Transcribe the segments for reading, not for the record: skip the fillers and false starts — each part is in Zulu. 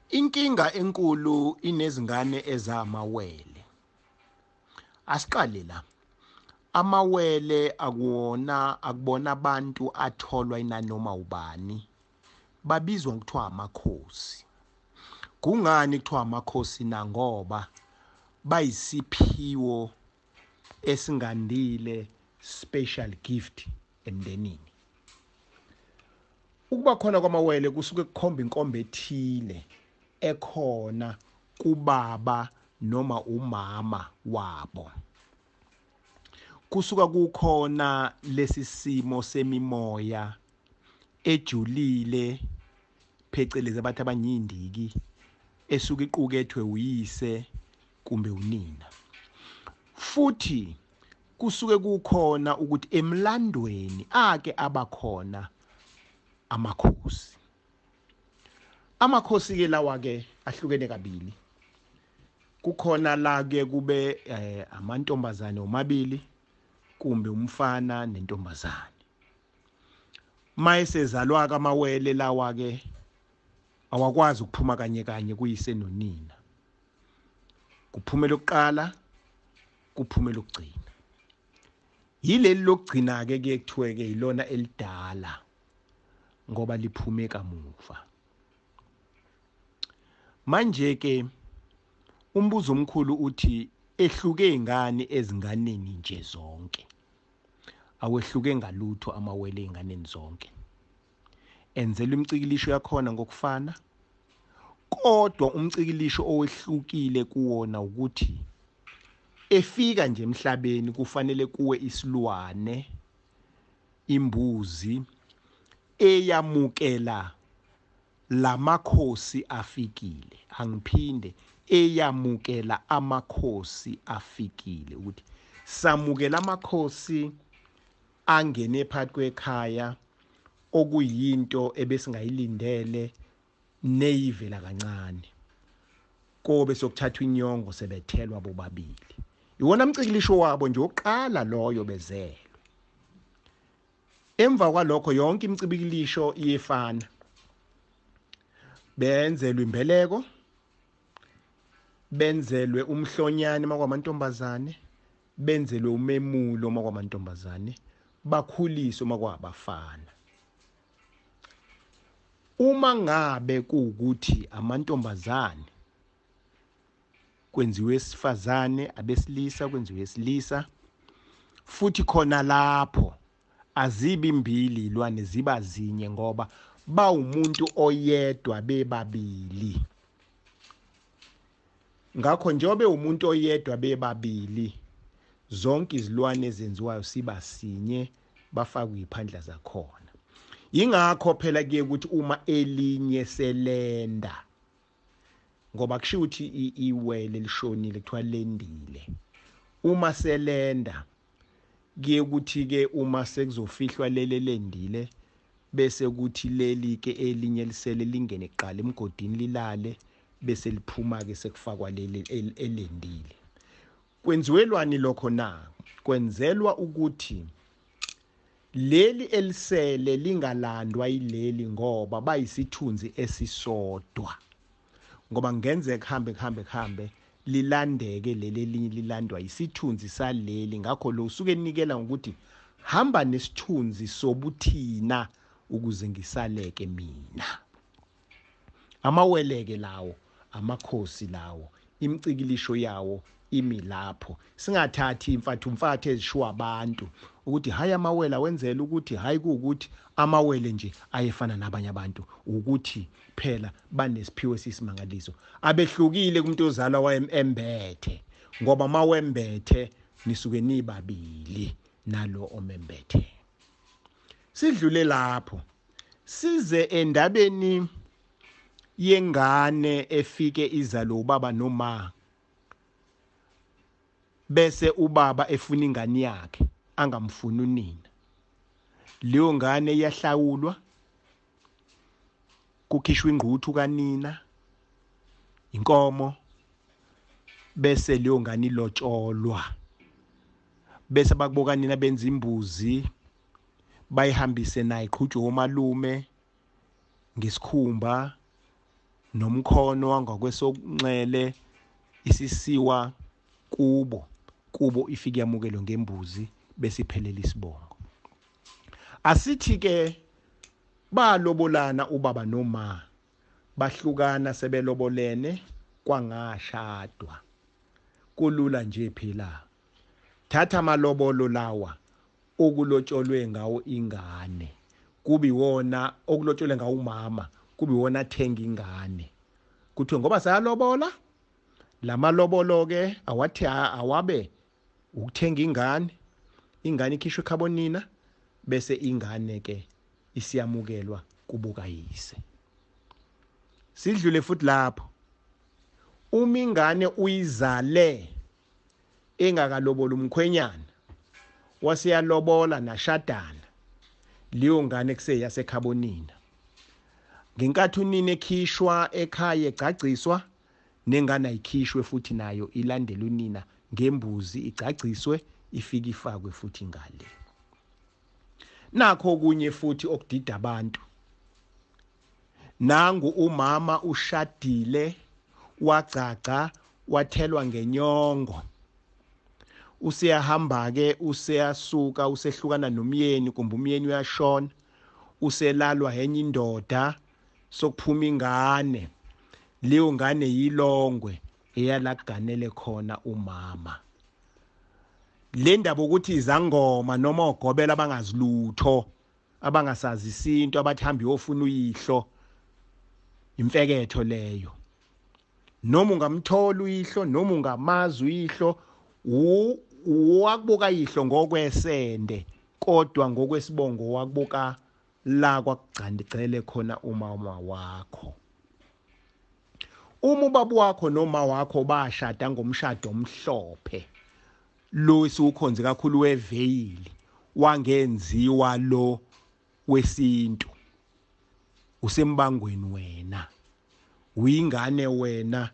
Inkinga enkulu inezingane ezamawele. Asiqale la. Amawele akubona abantu atholwa inanoma ubani. Babizwa ngokuthiwa amakhosi. Kungani kuthiwa amakhosi na? Ngoba bayisiphiwo esingandile, special gift emndenini. Ukuba khona kwamawele kusuke kukhomba inkomba ethile ekhona kubaba noma umama wabo. Kusuka kukhona lesi simo semimoya ejulile phecelezi abathi abanyindiki esuke iqukethwe uyise kumbe unina. Futhi kusuke kukhona ukuthi emlandweni ake abakhona amakhosi. Amakhosi ke lawa ke ahlukene kabili. Kukhona la ke kube amantombazane omabili kumbe umfana nentombazane. Mayesezalwa kamawele lawa ke awakwazi ukuphuma kanye kanye kuyise nonina. Kuphumela ukuqala, kuphumela ukugcina. Yileli lokugcina ke kuthiwe ke ilona elidala ngoba liphume kamuva. Manje ke umbuzo omkhulu uthi ehluke ingane ezinganeni nje zonke. Awehluke ngalutho amawele einganeni zonke. Enzelwe imicikilisho yakhona ngokufana. Kodwa umcikilisho owehlukile kuwona ukuthi efika nje emhlabeni kufanele kuwe isilwane, imbuzi eyamukela lamakhosi afikile. Angiphinde, eyamukela amakhosi afikile ukuthi samukela amakhosi angene phakathi kwekhaya okuyinto ebesingayilindele neyivela kancane. Kobe sokuthathwa inyongo sebethelwa bobabili. Iwona mcikilisho wabo nje oqala loyo bezelwe. Emva kwalokho yonke imicikilisho iyefana. Benzelwe imbeleko, benzelwe umhlonyane makwamantombazane, benzelwe umemulo makwamantombazane, bakhuliswe makwabafana. Uma ngabe kuukuthi amantombazane kwenziwe esifazane, abesilisa kwenziwe esilisa, futhi khona lapho azibi imbili ilwane ziba zinye ngoba bawumuntu oyedwa bebabili. Ngakho njengoba umuntu oyedwa bebabili zonke izilwane ezenziwayo siba sinye bafakwe iphandla zakhona. Ingakho phela ke ukuthi uma elinye selenda ngoba kusho ukuthi iwele lishonile kuthiwa lendile. Uma selenda ke ukuthi ke uma sekuzofihlwa lele lendile bese kuthi leli ke elinye lisele lingene kuqala emgodini lilale bese liphuma ke sekufakwa leli elendile. Kwenziwelwani lokho na? Kwenzelwa ukuthi leli elisele lingalandwa yileli ngoba bayisithunzi esisodwa. Ngoba ngenze kuhambe lilandeke leli elinye lilandwa isithunzi saleli. Ngakho lo usuke enikela ngokuthi hamba nesithunzi sobuthina ukuze ngisaleke mina. Amaweleke lawo, amakhosi lawo, imicikilisho yawo imi lapho. Singathathi imfatho ezishuwa abantu ukuthi hayi amawele awenzela ukuthi hayi kuukuthi amawele nje ayefana nabanye abantu ukuthi phela banesiphiwo esisimangaliso. Abehlukile kumuntu ozalwa wayembethe ngoba mawembethe nisuke nibabili nalo omembethe. Sidlule lapho size endabeni yengane efike izalo ubaba noma bese ubaba efuna ingane yakhe angamfuni unina. Leyo ngane iyahlawulwa, kukhishwa ingquthu kanina, inkomo, bese leyo ngane ilotsholwa. Bese bakuboka nina benza imbuzi bayihambise naye iqhutshwe omalume ngesikhumba nomkhono wangakwesokunxele isisiwa kubo ifike yamukelwe ngembuzi bese iphelela isibongo. Asithi ke balobolana ubaba noma bahlukana sebelobolene kwangashadwa kulula nje phela. Thatha amalobolo lawa okulotsholwe ngawo ingane kubi wona okulotsholwe ngawo umama kubi wona athenga ingane kuthiwe ngoba sayalobola lamalobolo ke awathi awabe ukuthenga ingane ikhishwe ekhabonina bese ingane ke isiyamukelwa kubukayise. Sidlule futhi lapho uma ingane uyizale engakalobola umkhwenyana wasiyalobola nashadana leyo ngane kuseyasekhabonina ngenkathi unini ekhishwa ekhaya egcaciswa nengane ayikhishwe futhi nayo ilandela unina ngembuzi igcaciswe ifike ifakwe futhi ngale. Nakho kunye futhi okudida abantu nangu umama ushadile wagcaca wathelwa ngenyongo useyahamba ke useyasuka usehlukana nomyeni kumbe umyeni uyashona uselalwa enye indoda sokuphuma ingane leyo ngane yilongwe eyalaganele khona umama. Le ndaba ukuthi izangoma noma ogobela abangazilutho abangasazi isinto abathamba yofuna uyihlo imfeketho leyo. Noma ungamthola uyihlo noma ungamazi uyihlo wakubuka yihlo ngokwesende kodwa ngokwesibongo wakubuka la kwakugcandicele khona umama wakho. Uma ubaba wakho noma wakho bashada ngomshado omhlophe lo isukhonze kakhulu weveyili wangenziwa lo wesintu usembangweni wena uyingane wena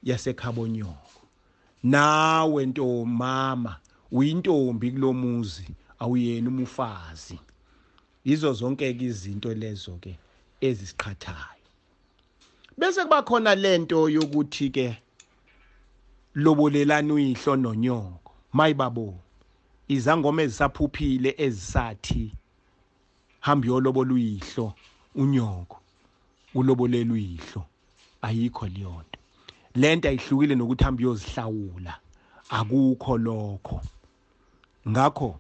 yasekhabonyoko nawe ntomama uyintombi kulomuzi awuyena umufazi. Izo zonke ke izinto lezo ke ezisiqhathayo. Bese kuba khona lento yokuthi ke lobolelana uyihlo nonyoko mayibabo izangoma ezisaphuphile ezisathi hamba yolobola uyihlo unyoko ulobolela uyihlo ayikho leyonto. Lento ayihlukile nokuthi hamba yozihlawula akukho lokho. Ngakho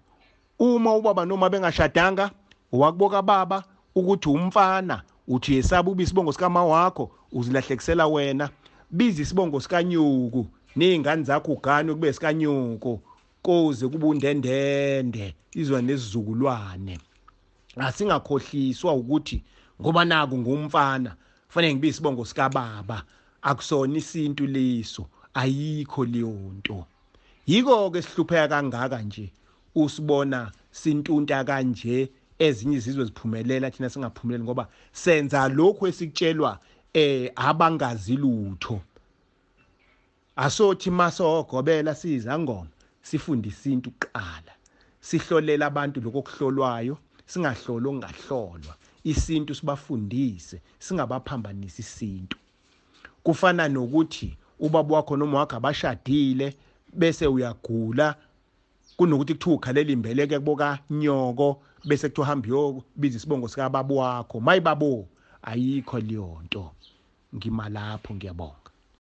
uma ubaba noma bengashadanga wakuboka baba ukuthi umfana uthi yesaba ubi isibongo sikama wakho uzilahlekisela wena biza isibongo sikanyuku nezingane zakho ugane kube sikanyuku koze kubundendende izwa nesizukulwane. Asingakhohliswa ukuthi ngoba naku ngumfana fanele ngibe isibongo sika baba akusona isintu leso ayikho leyo nto. Yiko ke sihlupheka kangaka nje usibona sintunta kanje ezinye izizwe ziphumelela thina singaphumeleli ngoba senza lokho esikutshelwa abangazi lutho. Asothi masogobela sizangoma sifunda isintu kuqala sihlolela abantu lokho kuhlolwayo singahlolo ngahlolwa isintu sibafundise singabaphambanisa isintu. Kufana nokuthi ubaba wakho noma wakho abashadile bese uyagula kunokuthi kuthiwa ukhalela imbeleke kuboka nyoko bese kuthiwa hamba yoko biza isibongo sika baba wakho mayibabo ayikho leyo nto. Ngima lapho ngiyabonga.